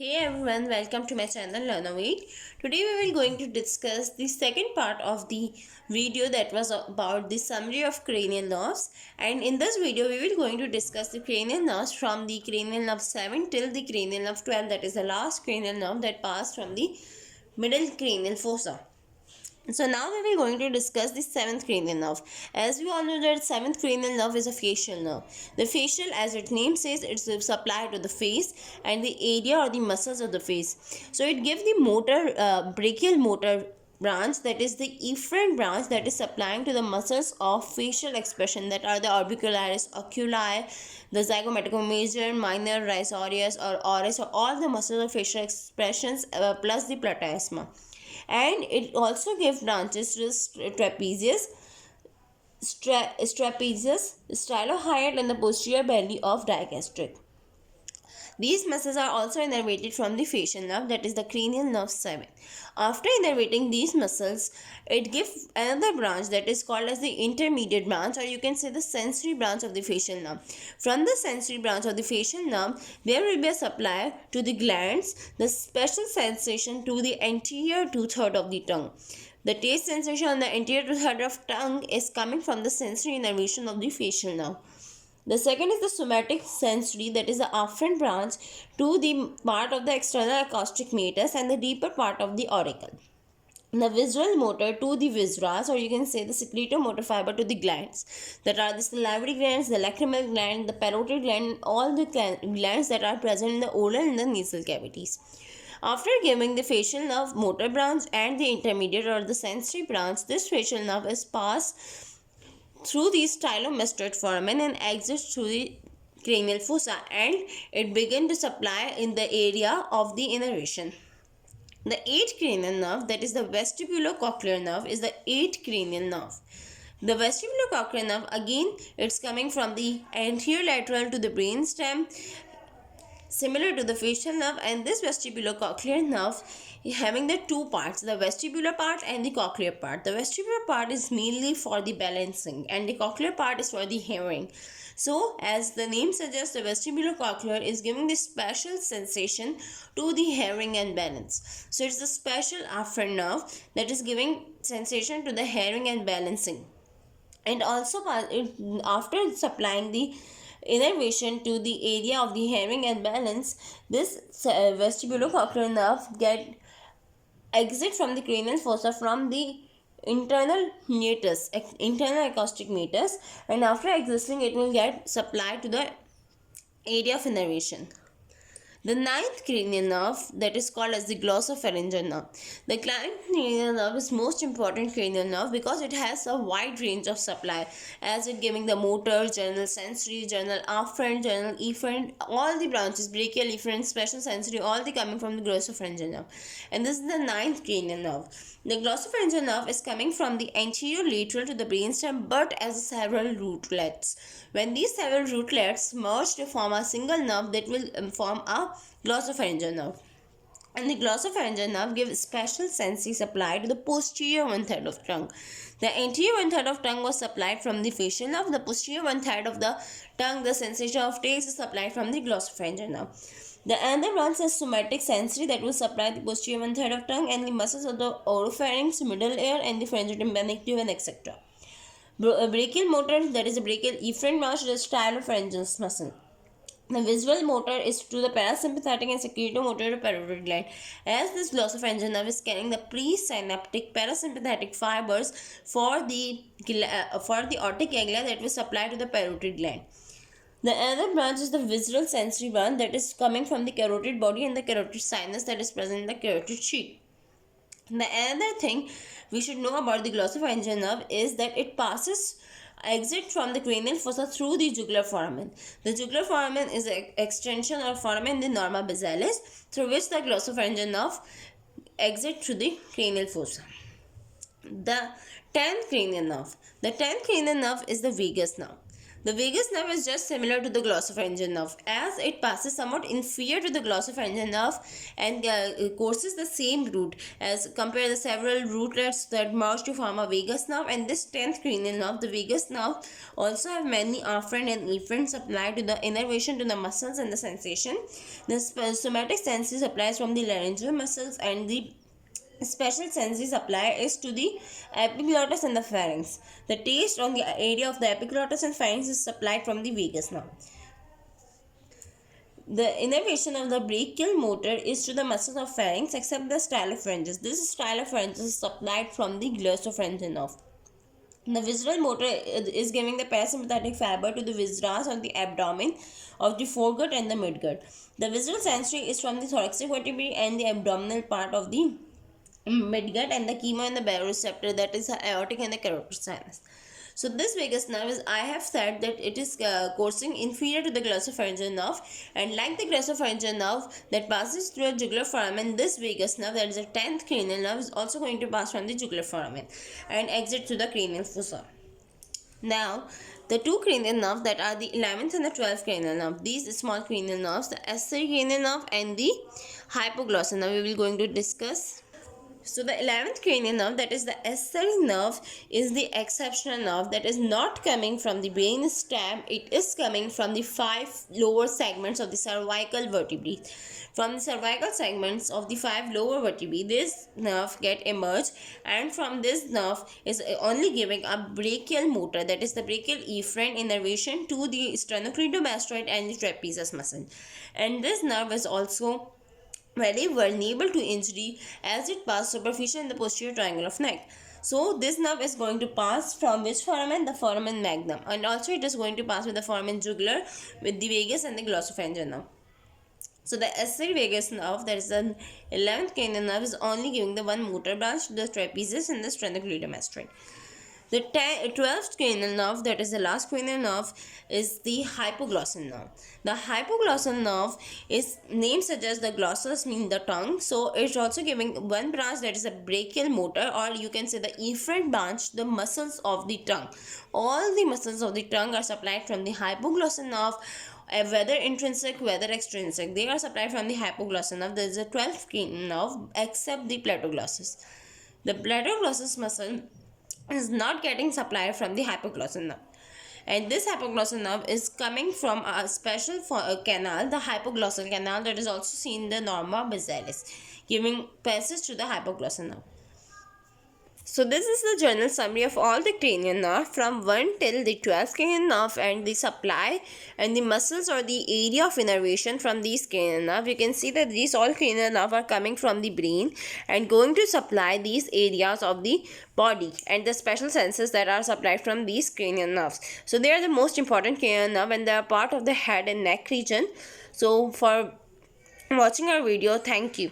Hey everyone, welcome to my channel Learn With. Today we will going to discuss the second part of the video that was about the summary of cranial nerves, and in this video we will going to discuss the cranial nerves from the cranial nerve 7 till the cranial nerve 12, that is the last cranial nerve that passed from the middle cranial fossa. So now we will going to discuss the seventh cranial nerve. As we all know that seventh cranial nerve is a facial nerve. The facial, as its name says, it's supplied to the face and the area or the muscles of the face. So it gives the brachial motor branch, that is the efferent branch, that is supplying to the muscles of facial expression, that are the orbicularis oculi, the zygomaticum major, minor, risorius or oris, or all the muscles of facial expressions plus the platysma. And it also gives branches to trapezius, stylohyoid, and the posterior belly of digastric. These muscles are also innervated from the facial nerve, that is the cranial nerve 7. After innervating these muscles, it gives another branch that is called as the intermediate branch, or you can say the sensory branch of the facial nerve. From the sensory branch of the facial nerve, there will be a supply to the glands, the special sensation to the anterior two-thirds of the tongue. The taste sensation on the anterior two-thirds of tongue is coming from the sensory innervation of the facial nerve. The second is the somatic sensory, that is the afferent branch to the part of the external acoustic meatus and the deeper part of the auricle. The visual motor to the viscerals, or you can say the secretomotor fiber to the glands, that are the salivary glands, the lacrimal gland, the parotid gland, all the glands that are present in the oral and the nasal cavities. After giving the facial nerve motor branch and the intermediate or the sensory branch, this facial nerve is passed through the stylomastoid foramen and exits through the cranial fossa, and it begins to supply in the area of the innervation. The eighth cranial nerve, that is the vestibulocochlear nerve, is the eighth cranial nerve. The vestibulocochlear nerve, again, it's coming from the anterior lateral to the brainstem, similar to the facial nerve, and this vestibulocochlear nerve having the two parts, the vestibular part and the cochlear part. The vestibular part is mainly for the balancing and the cochlear part is for the hearing. So as the name suggests, the vestibulocochlear is giving the special sensation to the hearing and balance. So it's the special afferent nerve that is giving sensation to the hearing and balancing. And also after supplying the innervation to the area of the hearing and balance, this vestibulocochlear nerve exit from the cranial fossa from the internal meatus, internal acoustic meatus, and after exiting it will get supplied to the area of innervation. The ninth cranial nerve, that is called as the glossopharyngeal nerve. The ninth cranial nerve is most important cranial nerve because it has a wide range of supply, as it giving the motor, general sensory, general afferent, general efferent, all the branches, brachial, efferent, special sensory, all the coming from the glossopharyngeal nerve. And this is the ninth cranial nerve. The glossopharyngeal nerve is coming from the anterior lateral to the brainstem, but as several rootlets. When these several rootlets merge to form a single nerve, that will form a glossopharyngeal nerve. And the glossopharyngeal nerve gives special sensory supply to the posterior one-third of tongue. The anterior one-third of tongue was supplied from the facial nerve. The posterior one-third of the tongue, the sensation of taste, is supplied from the glossopharyngeal nerve. The other branch is somatic sensory, that will supply the posterior one-third of tongue and the muscles of the oropharynx, middle ear, and the pharyngotympanic tube, and etc. Brachial motor, that is a brachial efferent branch to the stylopharyngeal muscle. The visual motor is to the parasympathetic and secretomotor to parotid gland, as this glossopharyngeal nerve is carrying the presynaptic parasympathetic fibers for the aortic ganglia that will supply to the parotid gland. The other branch is the visual sensory branch, that is coming from the carotid body and the carotid sinus that is present in the carotid sheath. The other thing we should know about the glossopharyngeal nerve is that it exit from the cranial fossa through the jugular foramen. The jugular foramen is an extension or foramen in the norma basalis, through which the glossopharyngeal nerve exit through the cranial fossa. The 10th cranial nerve. The 10th cranial nerve is the vagus nerve. The vagus nerve is just similar to the glossopharyngeal nerve, as it passes somewhat inferior to the glossopharyngeal nerve and courses the same route. As compare the several rootlets that merge to form a vagus nerve, and this 10th cranial nerve, the vagus nerve, also have many afferent and efferent supply to the innervation to the muscles and the sensation. The somatic sensory supplies from the laryngeal muscles, and the special sensory supply is to the epiglottis and the pharynx. The taste on the area of the epiglottis and pharynx is supplied from the vagus nerve. The innervation of the brachial motor is to the muscles of pharynx except the stylopharyngeus. This stylopharyngeus is supplied from the glossopharyngeal nerve. The visceral motor is giving the parasympathetic fiber to the viscera of the abdomen of the foregut and the midgut. The visceral sensory is from the thoracic vertebrae and the abdominal part of the midgut, and the chemo and the baroreceptor, that is the aortic and the carotid sinus. So this vagus nerve is, I have said that it is coursing inferior to the glossopharyngeal nerve, and like the glossopharyngeal nerve that passes through a jugular foramen, this vagus nerve, that is the 10th cranial nerve, is also going to pass from the jugular foramen and exit through the cranial fossa. Now, the two cranial nerves that are the 11th and the 12th cranial nerve, these small cranial nerves, the accessory cranial nerve and the hypoglossal nerve, we will going to discuss. So the 11th cranial nerve, that is the accessory nerve, is the exceptional nerve that is not coming from the brain stem. It is coming from the 5 lower segments of the cervical vertebrae. From the cervical segments of the 5 lower vertebrae, this nerve get emerged, and from this nerve is only giving a brachial motor, that is the brachial efferent innervation to the sternocleidomastoid and the trapezius muscle. And this nerve is also very vulnerable to injury as it passes superficial in the posterior triangle of neck. So this nerve is going to pass from which foramen? The foramen magnum, and also it is going to pass with the foramen jugular, with the vagus and the glossopharyngeal nerve. So the accessory vagus nerve, that is the 11th cranial nerve, is only giving the one motor branch to the trapezius and the sternocleidomastoid. The 12th cranial nerve, that is the last cranial nerve, is the hypoglossal nerve. The hypoglossal nerve is name suggests the glossus means the tongue, so it's also giving one branch, that is a brachial motor, or you can say the efferent branch, the muscles of the tongue. All the muscles of the tongue are supplied from the hypoglossal nerve, whether intrinsic, whether extrinsic. They are supplied from the hypoglossal nerve. There is a 12th cranial nerve except the platoglossus. The platoglossus muscle is not getting supplied from the hypoglossal nerve, and this hypoglossal nerve is coming from a special canal, the hypoglossal canal, that is also seen in the norma basilis, giving passage to the hypoglossal nerve. So this is the general summary of all the cranial nerve from 1 till the 12th cranial nerve, and the supply and the muscles or the area of innervation from these cranial nerve. You can see that these all cranial nerve are coming from the brain and going to supply these areas of the body, and the special senses that are supplied from these cranial nerves. So they are the most important cranial nerve, and they are part of the head and neck region. So for watching our video, thank you.